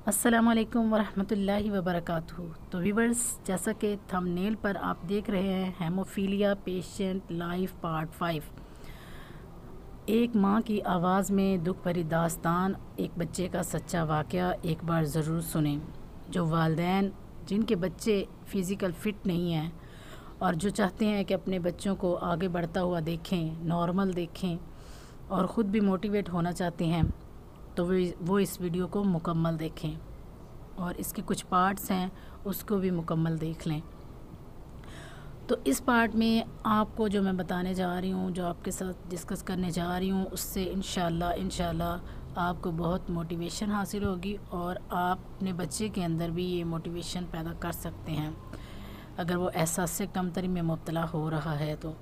السلام علیکم ورحمۃ اللہ وبرکاتہ۔ تو ویورز، جیسا کہ تھمبنیل پر آپ دیکھ رہے ہیں، ہیموفیلیا پیشنٹ لائف پارٹ 5۔ ایک ماں کی آواز میں دکھ بھری داستان، ایک بچے کا سچا واقعہ ایک بار ضرور سنیں۔ جو والدین جن کے بچے فزیکل فٹ نہیں ہیں اور جو چاہتے ہیں کہ اپنے بچوں کو آگے بڑھتا ہوا دیکھیں، نارمل دیکھیں اور خود بھی موٹیویٹ ہونا چاہتے ہیں، تو وہ اس ویڈیو کو مکمل دیکھیں اور اس کے کچھ پارٹس ہیں اس کو بھی مکمل دیکھ لیں۔ تو اس پارٹ میں آپ کو جو میں بتانے جا رہی ہوں، جو آپ کے ساتھ ڈسکس کرنے جا رہی ہوں، اس سے انشاءاللہ آپ کو بہت موٹیویشن حاصل ہوگی اور آپ اپنے بچے کے اندر بھی یہ موٹیویشن پیدا کر سکتے ہیں اگر وہ احساس کمتری میں مبتلا ہو رہا ہے تو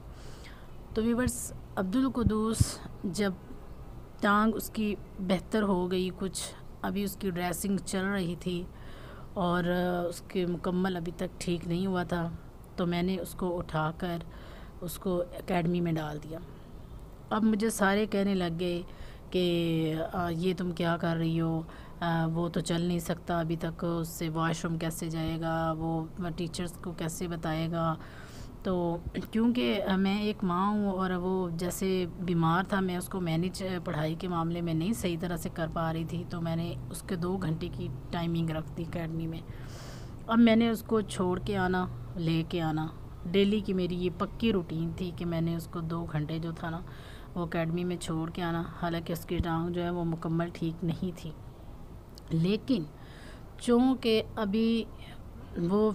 ویورز، عبدالقدوس جب ٹانگ اس کی بہتر ہو گئی، کچھ ابھی اس کی ڈریسنگ چل رہی تھی اور اس کے مکمل ابھی تک ٹھیک نہیں ہوا تھا، تو میں نے اس کو اٹھا کر اس کو اکیڈمی میں ڈال دیا۔ اب مجھے سارے کہنے لگ گئے کہ یہ تم کیا کر رہی ہو، وہ تو چل نہیں سکتا ابھی تک، اس سے واش روم کیسے جائے گا، وہ ٹیچرز کو کیسے بتائے گا۔ تو کیونکہ میں ایک ماں ہوں اور وہ جیسے بیمار تھا، میں اس کو مینیج پڑھائی کے معاملے میں نہیں صحیح طرح سے کر پا رہی تھی، تو میں نے اس کے 2 گھنٹے کی ٹائمنگ رکھ دی اکیڈمی میں۔ اب میں نے اس کو چھوڑ کے آنا، لے کے آنا، ڈیلی کی میری یہ پکی روٹین تھی کہ میں نے اس کو 2 گھنٹے جو تھا نا وہ اکیڈمی میں چھوڑ کے آنا۔ حالانکہ اس کی ٹانگ جو ہے وہ مکمل ٹھیک نہیں تھی، لیکن چونکہ ابھی وہ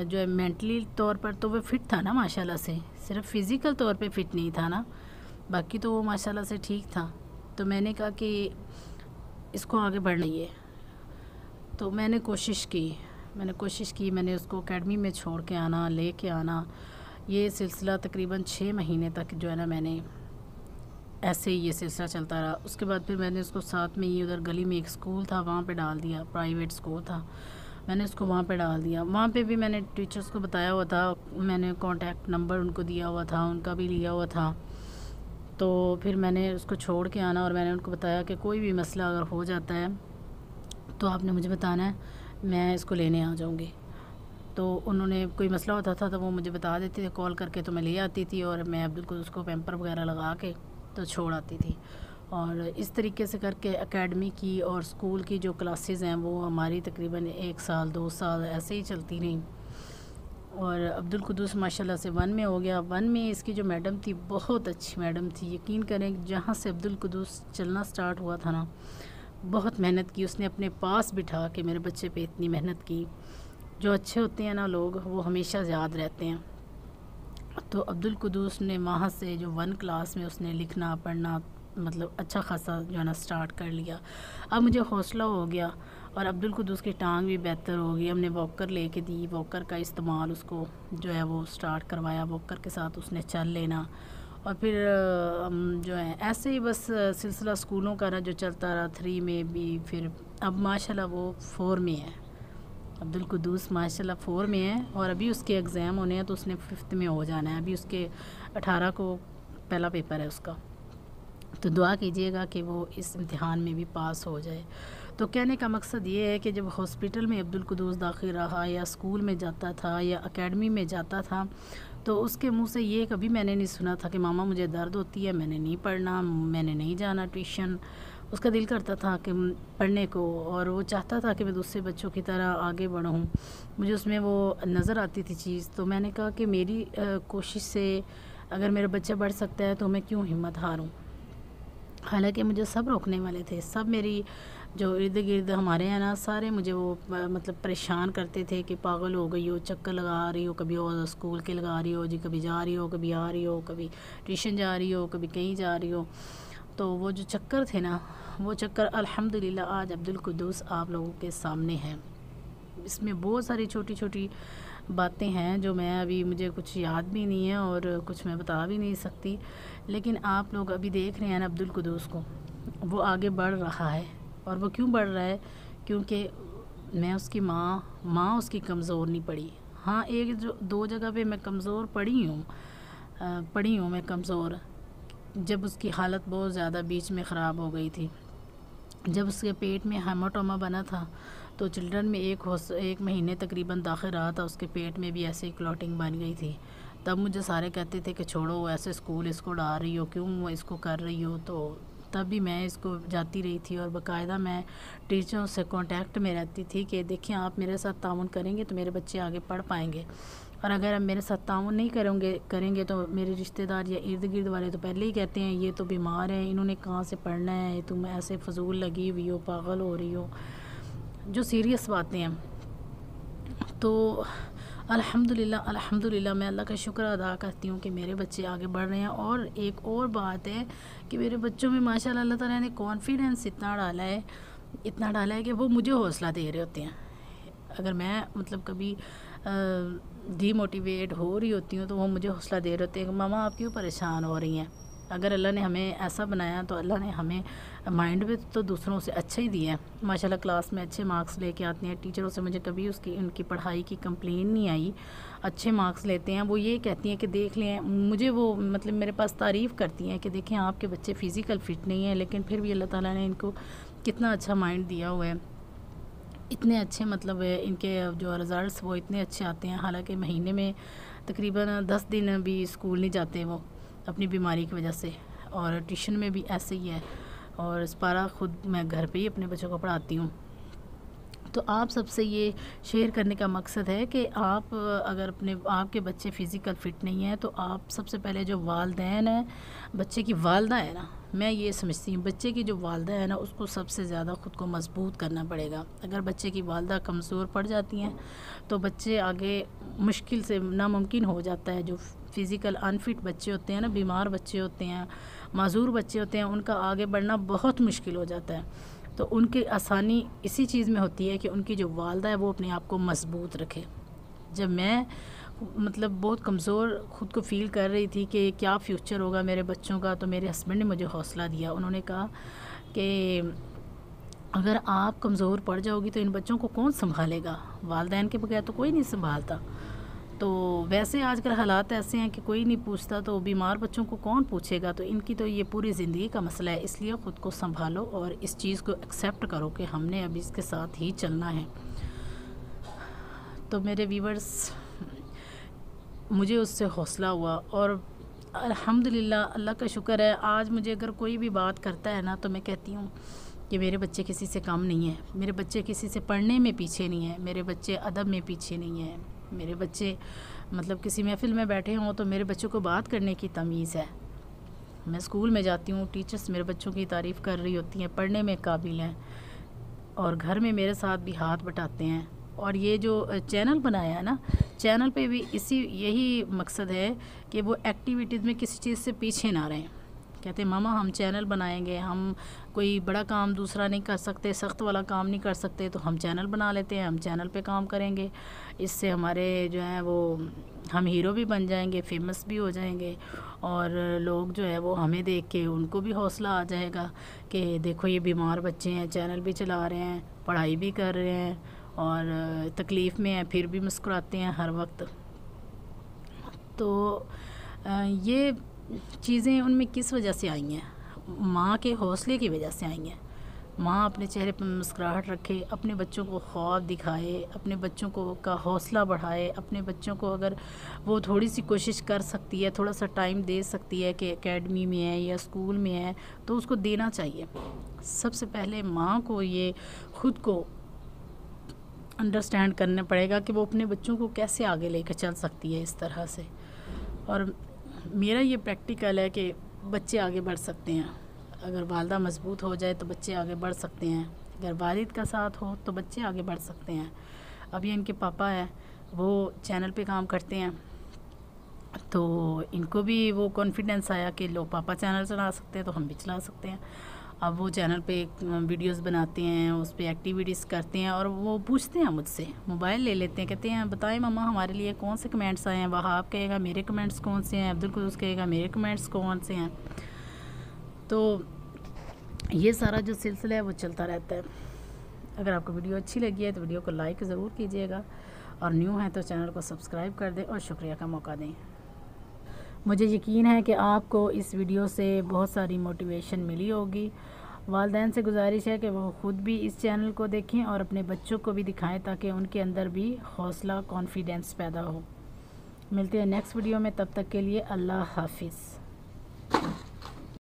جو ہے مینٹلی طور پر تو وہ فٹ تھا نا ماشاءاللہ سے، صرف فزیکل طور پہ فٹ نہیں تھا نا، باقی تو وہ ماشاءاللہ سے ٹھیک تھا۔ تو میں نے کہا کہ اس کو آگے بڑھنا ہے، تو میں نے کوشش کی، میں نے اس کو اکیڈمی میں چھوڑ کے آنا، لے کے آنا۔ یہ سلسلہ تقریباً 6 مہینے تک جو ہے نا میں نے ایسے ہی یہ سلسلہ چلتا رہا۔ اس کے بعد پھر میں نے اس کو ساتھ میں ہی ادھر گلی میں ایک اسکول تھا وہاں پہ ڈال دیا، پرائیویٹ اسکول تھا، میں نے اس کو وہاں پہ ڈال دیا۔ وہاں پہ بھی میں نے ٹیچرز کو بتایا ہوا تھا، میں نے کانٹیکٹ نمبر ان کو دیا ہوا تھا، ان کا بھی لیا ہوا تھا۔ تو پھر میں نے اس کو چھوڑ کے آنا اور میں نے ان کو بتایا کہ کوئی بھی مسئلہ اگر ہو جاتا ہے تو آپ نے مجھے بتانا ہے، میں اس کو لینے آ جاؤں گی۔ تو انہوں نے کوئی مسئلہ ہوتا تھا تو وہ مجھے بتا دیتے تھے کال کر کے، تو میں لے آتی تھی اور میں عبدالقدوس کو پیمپر وغیرہ لگا کے تو چھوڑ آتی تھی۔ اور اس طریقے سے کر کے اکیڈمی کی اور اسکول کی جو کلاسز ہیں وہ ہماری تقریباً 1 سال 2 سال ایسے ہی چلتی رہیں، اور عبدالقدوس ماشاءاللہ سے 1 میں ہو گیا۔ 1 میں اس کی جو میڈم تھی بہت اچھی میڈم تھی، یقین کریں جہاں سے عبدالقدوس چلنا سٹارٹ ہوا تھا نا، بہت محنت کی اس نے، اپنے پاس بٹھا کے میرے بچے پہ اتنی محنت کی۔ جو اچھے ہوتے ہیں نا لوگ، وہ ہمیشہ یاد رہتے ہیں۔ تو عبدالقدوس نے وہاں سے جو 1 کلاس میں اس نے لکھنا پڑھنا مطلب اچھا خاصا جو ہے نا سٹارٹ کر لیا۔ اب مجھے حوصلہ ہو گیا اور عبدالقدوس کی ٹانگ بھی بہتر ہو گئی۔ ہم نے واکر لے کے دی، واکر کا استعمال اس کو جو ہے وہ سٹارٹ کروایا، واکر کے ساتھ اس نے چل لینا۔ اور پھر جو ہے ایسے ہی بس سلسلہ اسکولوں کا نا جو چلتا رہا، 3 میں بھی، پھر اب ماشاءاللہ وہ 4 میں ہے۔ عبدالقدوس ماشاءاللہ 4 میں ہے اور ابھی اس کے ایگزام ہونے ہیں تو اس نے 5th میں ہو جانا ہے۔ ابھی اس کے 18 کو پہلا پیپر ہے اس کا، تو دعا کیجیے گا کہ وہ اس امتحان میں بھی پاس ہو جائے۔ تو کہنے کا مقصد یہ ہے کہ جب ہاسپٹل میں عبدالقدوس داخل رہا یا اسکول میں جاتا تھا یا اکیڈمی میں جاتا تھا، تو اس کے منہ سے یہ کبھی میں نے نہیں سنا تھا کہ ماما مجھے درد ہوتی ہے، میں نے نہیں پڑھنا، میں نے نہیں جانا ٹیوشن۔ اس کا دل کرتا تھا کہ پڑھنے کو، اور وہ چاہتا تھا کہ میں دوسرے بچوں کی طرح آگے بڑھوں، مجھے اس میں وہ نظر آتی تھی چیز۔ تو میں نے کہا کہ میری کوشش سے اگر میرا بچہ بڑھ سکتا ہے تو میں کیوں ہمت ہاروں۔ حالانکہ مجھے سب روکنے والے تھے، سب میری جو ارد گرد ہمارے ہیں نا، سارے مجھے وہ مطلب پریشان کرتے تھے کہ پاگل ہو گئی ہو، چکر لگا رہی ہو، کبھی وہ اسکول کے لگا رہی ہو جی، کبھی جا رہی ہو، کبھی آ رہی ہو، کبھی ٹیوشن جا رہی ہو، کبھی کہیں جا رہی ہو۔ تو وہ جو چکر تھے نا، وہ چکر الحمدللہ آج عبدالقدوس آپ لوگوں کے سامنے ہیں۔ اس میں بہت ساری چھوٹی چھوٹی باتیں ہیں جو میں ابھی مجھے کچھ یاد بھی نہیں ہے اور کچھ میں بتا بھی نہیں سکتی، لیکن آپ لوگ ابھی دیکھ رہے ہیں نا عبدالقدوس کو، وہ آگے بڑھ رہا ہے۔ اور وہ کیوں بڑھ رہا ہے؟ کیونکہ میں اس کی ماں اس کی کمزور نہیں پڑی۔ ہاں، 2 جگہ پہ میں کمزور پڑی ہوں میں کمزور، جب اس کی حالت بہت زیادہ بیچ میں خراب ہو گئی تھی، جب اس کے پیٹ میں ہیماٹوما بنا تھا تو چلڈرن میں ایک مہینے تقریباً داخل رہا تھا، اس کے پیٹ میں بھی ایسے ہی کلوٹنگ بن گئی تھی۔ تب مجھے سارے کہتے تھے کہ چھوڑو ایسے اسکول اس کو ڈال رہی ہو، کیوں اس کو کر رہی ہو، تو تب بھی میں اس کو جاتی رہی تھی اور باقاعدہ میں ٹیچروں سے کانٹیکٹ میں رہتی تھی کہ دیکھیں آپ میرے ساتھ تعاون کریں گے تو میرے بچے آگے پڑھ پائیں گے، اور اگر آپ میرے ساتھ تعاون نہیں کریں گے تو میرے رشتہ دار یا ارد گرد والے تو پہلے ہی کہتے ہیں یہ تو بیمار ہیں، انہوں نے کہاں سے پڑھنا ہے، تم ایسے فضول لگی ہوئی ہو، پاگل ہو رہی ہو، جو سیریس باتیں ہیں۔ تو الحمدللہ میں اللہ کا شکر ادا کرتی ہوں کہ میرے بچے آگے بڑھ رہے ہیں۔ اور ایک اور بات ہے کہ میرے بچوں میں ماشاءاللہ اللہ تعالیٰ نے کانفیڈنس اتنا ڈالا ہے کہ وہ مجھے حوصلہ دے رہے ہوتے ہیں۔ اگر میں مطلب کبھی ڈی موٹیویٹ ہو رہی ہوتی ہوں تو وہ مجھے حوصلہ دے رہے ہوتے ہیں کہ ماما آپ کیوں پریشان ہو رہی ہیں، اگر اللہ نے ہمیں ایسا بنایا تو اللہ نے ہمیں مائنڈ بھی تو دوسروں سے اچھا ہی دیا ہے۔ ماشاءاللہ کلاس میں اچھے مارکس لے کے آتے ہیں، ٹیچروں سے مجھے کبھی ان کی پڑھائی کی کمپلین نہیں آئی، اچھے مارکس لیتے ہیں۔ وہ یہ کہتی ہیں کہ دیکھ لیں، مجھے وہ مطلب میرے پاس تعریف کرتی ہیں کہ دیکھیں آپ کے بچے فزیکل فٹ نہیں ہیں لیکن پھر بھی اللہ تعالیٰ نے ان کو کتنا اچھا مائنڈ دیا ہوا ہے، اتنے اچھے مطلب ان کے جو رزلٹس وہ اتنے اچھے آتے ہیں، حالانکہ مہینے میں تقریباً 10 دن بھی اسکول نہیں جاتے وہ اپنی بیماری کی وجہ سے، اور ٹیوشن میں بھی ایسے ہی ہے، اور اسپارہ خود میں گھر پہ ہی اپنے بچوں کو پڑھاتی ہوں۔ تو آپ سب سے یہ شیئر کرنے کا مقصد ہے کہ آپ اگر آپ کے بچے فزیکل فٹ نہیں ہیں تو آپ سب سے پہلے جو والدین ہیں، بچے کی والدہ ہے نا، میں یہ سمجھتی ہوں بچے کی جو والدہ ہے نا اس کو سب سے زیادہ خود کو مضبوط کرنا پڑے گا۔ اگر بچے کی والدہ کمزور پڑ جاتی ہیں تو بچے آگے مشکل سے ناممکن ہو جاتا ہے۔ جو فزیکل انفٹ بچے ہوتے ہیں نا، بیمار بچے ہوتے ہیں، معذور بچے ہوتے ہیں، ان کا آگے بڑھنا بہت مشکل ہو جاتا ہے۔ تو ان کی آسانی اسی چیز میں ہوتی ہے کہ ان کی جو والدہ ہے وہ اپنے آپ کو مضبوط رکھے۔ جب میں مطلب بہت کمزور خود کو فیل کر رہی تھی کہ کیا فیوچر ہوگا میرے بچوں کا، تو میرے ہسبینڈ نے مجھے حوصلہ دیا، انہوں نے کہا کہ اگر آپ کمزور پڑ جاؤ گی تو ان بچوں کو کون سنبھالے گا، والدین کے بغیر تو کوئی نہیں سنبھالتا۔ تو ویسے آج کل حالات ایسے ہیں کہ کوئی نہیں پوچھتا، تو بیمار بچوں کو کون پوچھے گا، تو ان کی تو یہ پوری زندگی کا مسئلہ ہے، اس لیے خود کو سنبھالو اور اس چیز کو ایکسیپٹ کرو کہ ہم نے ابھی اس کے ساتھ ہی چلنا ہے۔ تو میرے ویورز، مجھے اس سے حوصلہ ہوا، اور الحمدللہ اللہ کا شکر ہے، آج مجھے اگر کوئی بھی بات کرتا ہے نا تو میں کہتی ہوں کہ میرے بچے کسی سے کم نہیں ہیں، میرے بچے کسی سے پڑھنے میں پیچھے نہیں ہیں، میرے بچے ادب میں پیچھے نہیں ہیں، میرے بچے مطلب کسی محفل میں بیٹھے ہوں تو میرے بچوں کو بات کرنے کی تمیز ہے۔ میں اسکول میں جاتی ہوں، ٹیچرز میرے بچوں کی تعریف کر رہی ہوتی ہیں، پڑھنے میں قابل ہیں، اور گھر میں میرے ساتھ بھی ہاتھ بٹاتے ہیں۔ اور یہ جو چینل بنایا ہے نا، چینل پہ بھی یہی مقصد ہے کہ وہ ایکٹیویٹیز میں کسی چیز سے پیچھے نہ رہیں۔ کہتے ہیں ماما ہم چینل بنائیں گے، ہم کوئی بڑا کام دوسرا نہیں کر سکتے، سخت والا کام نہیں کر سکتے، تو ہم چینل بنا لیتے ہیں، ہم چینل پہ کام کریں گے، اس سے ہمارے جو ہیں وہ ہم ہیرو بھی بن جائیں گے، فیمس بھی ہو جائیں گے، اور لوگ جو ہے وہ ہمیں دیکھ کے ان کو بھی حوصلہ آ جائے گا کہ دیکھو یہ بیمار بچے ہیں، چینل بھی چلا رہے ہیں، پڑھائی بھی کر رہے ہیں، اور تکلیف میں ہیں پھر بھی مسکراتے ہیں ہر وقت۔ تو یہ چیزیں ان میں کس وجہ سے آئی ہیں؟ ماں کے حوصلے کی وجہ سے آئی ہیں۔ ماں اپنے چہرے پر مسکراہٹ رکھے، اپنے بچوں کو خواب دکھائے، اپنے بچوں کا حوصلہ بڑھائے، اپنے بچوں کو اگر وہ تھوڑی سی کوشش کر سکتی ہے، تھوڑا سا ٹائم دے سکتی ہے کہ اکیڈمی میں ہے یا اسکول میں ہے تو اس کو دینا چاہیے۔ سب سے پہلے ماں کو یہ خود کو انڈرسٹینڈ کرنا پڑے گا کہ وہ اپنے بچوں کو کیسے آگے لے کے چل سکتی ہے اس طرح سے۔ اور میرا یہ پریکٹیکل ہے کہ بچے آگے بڑھ سکتے ہیں، اگر والدہ مضبوط ہو جائے تو بچے آگے بڑھ سکتے ہیں، اگر والد کا ساتھ ہو تو بچے آگے بڑھ سکتے ہیں۔ ابھی ان کے پاپا ہیں، وہ چینل پہ کام کرتے ہیں، تو ان کو بھی وہ کانفیڈنس آیا کہ لو پاپا چینل چلا سکتے ہیں تو ہم بھی چلا سکتے ہیں۔ اب وہ چینل پہ ویڈیوز بناتے ہیں، اس پہ ایکٹیویٹیز کرتے ہیں، اور وہ پوچھتے ہیں مجھ سے، موبائل لے لیتے ہیں، کہتے ہیں بتائیں ماما ہمارے لیے کون سے کمنٹس آئے ہیں، وہاب کہے گا میرے کمنٹس کون سے ہیں، عبدالقدوس کہے گا میرے کمنٹس کون سے ہیں۔ تو یہ سارا جو سلسلہ ہے وہ چلتا رہتا ہے۔ اگر آپ کو ویڈیو اچھی لگی ہے تو ویڈیو کو لائک ضرور کیجیے گا، اور نیو ہیں تو چینل کو سبسکرائب کر دیں اور شکریہ کا موقع دیں۔ مجھے یقین ہے کہ آپ کو اس ویڈیو سے بہت ساری موٹیویشن ملی ہوگی، والدین سے گزارش ہے کہ وہ خود بھی اس چینل کو دیکھیں اور اپنے بچوں کو بھی دکھائیں تاکہ ان کے اندر بھی حوصلہ، کانفیڈنس پیدا ہو۔ ملتے ہیں نیکسٹ ویڈیو میں، تب تک کے لیے اللہ حافظ۔